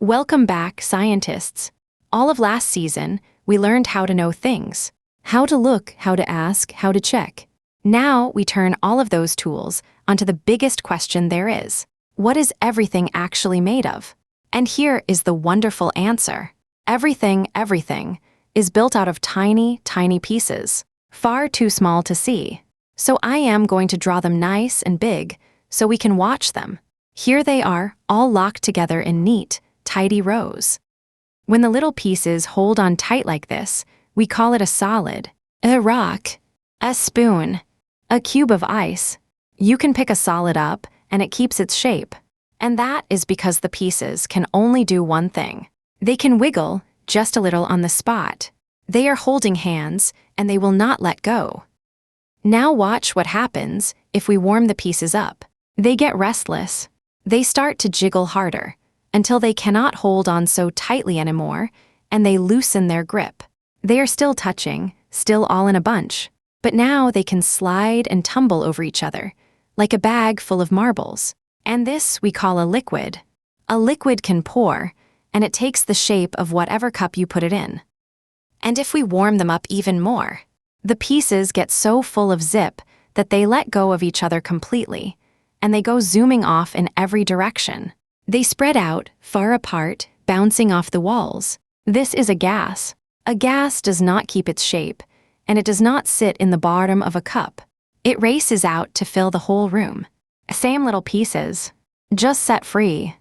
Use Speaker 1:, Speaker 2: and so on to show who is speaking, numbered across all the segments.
Speaker 1: Welcome back, scientists. All of last season, we learned how to know things. How to look, how to ask, how to check. Now we turn all of those tools onto the biggest question there is. What is everything actually made of? And here is the wonderful answer. Everything is built out of tiny, tiny pieces, far too small to see. So I am going to draw them nice and big so we can watch them. Here they are, all locked together in neat, tidy rows. When the little pieces hold on tight like this, we call it a solid, a rock, a spoon, a cube of ice. You can pick a solid up and it keeps its shape. And that is because the pieces can only do one thing. They can wiggle just a little on the spot. They are holding hands and they will not let go. Now watch what happens if we warm the pieces up. They get restless. They start to jiggle harder until they cannot hold on so tightly anymore, and they loosen their grip. They are still touching, still all in a bunch, but now they can slide and tumble over each other, like a bag full of marbles. And this we call a liquid. A liquid can pour, and it takes the shape of whatever cup you put it in. And if we warm them up even more, the pieces get so full of zip that they let go of each other completely, and they go zooming off in every direction. They spread out, far apart, bouncing off the walls. This is a gas. A gas does not keep its shape, and it does not sit in the bottom of a cup. It races out to fill the whole room. Same little pieces, just set free.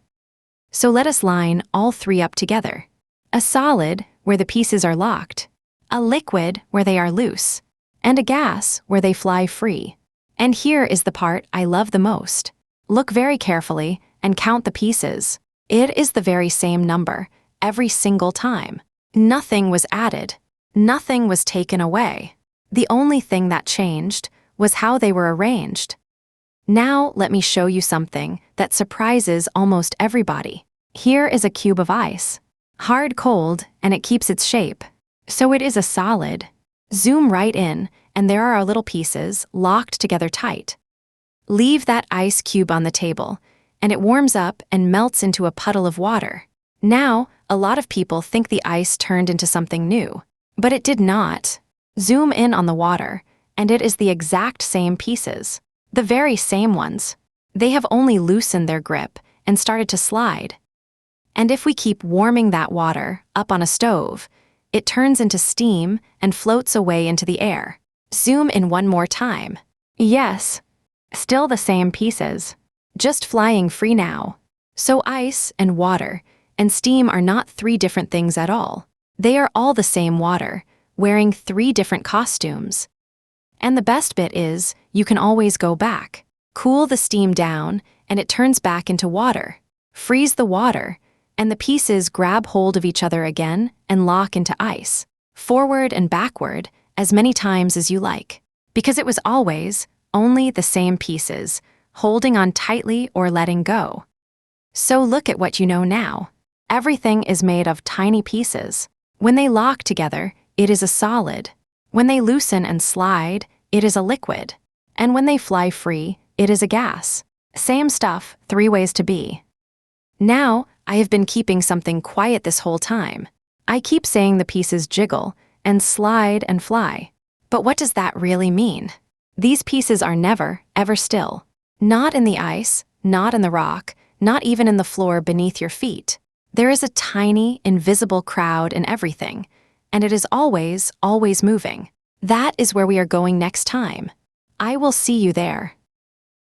Speaker 1: So let us line all three up together. A solid, where the pieces are locked. A liquid, where they are loose. And a gas, where they fly free. And here is the part I love the most. Look very carefully and count the pieces. It is the very same number, every single time. Nothing was added. Nothing was taken away. The only thing that changed was how they were arranged. Now let me show you something that surprises almost everybody. Here is a cube of ice. Hard cold, and it keeps its shape. So it is a solid. Zoom right in, and there are our little pieces locked together tight. Leave that ice cube on the table, and it warms up and melts into a puddle of water. Now, a lot of people think the ice turned into something new, but it did not. Zoom in on the water, and it is the exact same pieces. The very same ones. They have only loosened their grip and started to slide. And if we keep warming that water up on a stove, it turns into steam and floats away into the air. Zoom in one more time. Yes, still the same pieces, just flying free now. So ice and water and steam are not three different things at all. They are all the same water, wearing three different costumes. And the best bit is, you can always go back. Cool the steam down, and it turns back into water. Freeze the water, and the pieces grab hold of each other again and lock into ice. Forward and backward, as many times as you like. Because it was always only the same pieces, holding on tightly or letting go. So look at what you know now. Everything is made of tiny pieces. When they lock together, it is a solid. When they loosen and slide, it is a liquid. And when they fly free, it is a gas. Same stuff, three ways to be. Now, I have been keeping something quiet this whole time. I keep saying the pieces jiggle and slide and fly. But what does that really mean? These pieces are never, ever still. Not in the ice, not in the rock, not even in the floor beneath your feet. There is a tiny, invisible crowd in everything, and it is always, always moving. That is where we are going next time. I will see you there.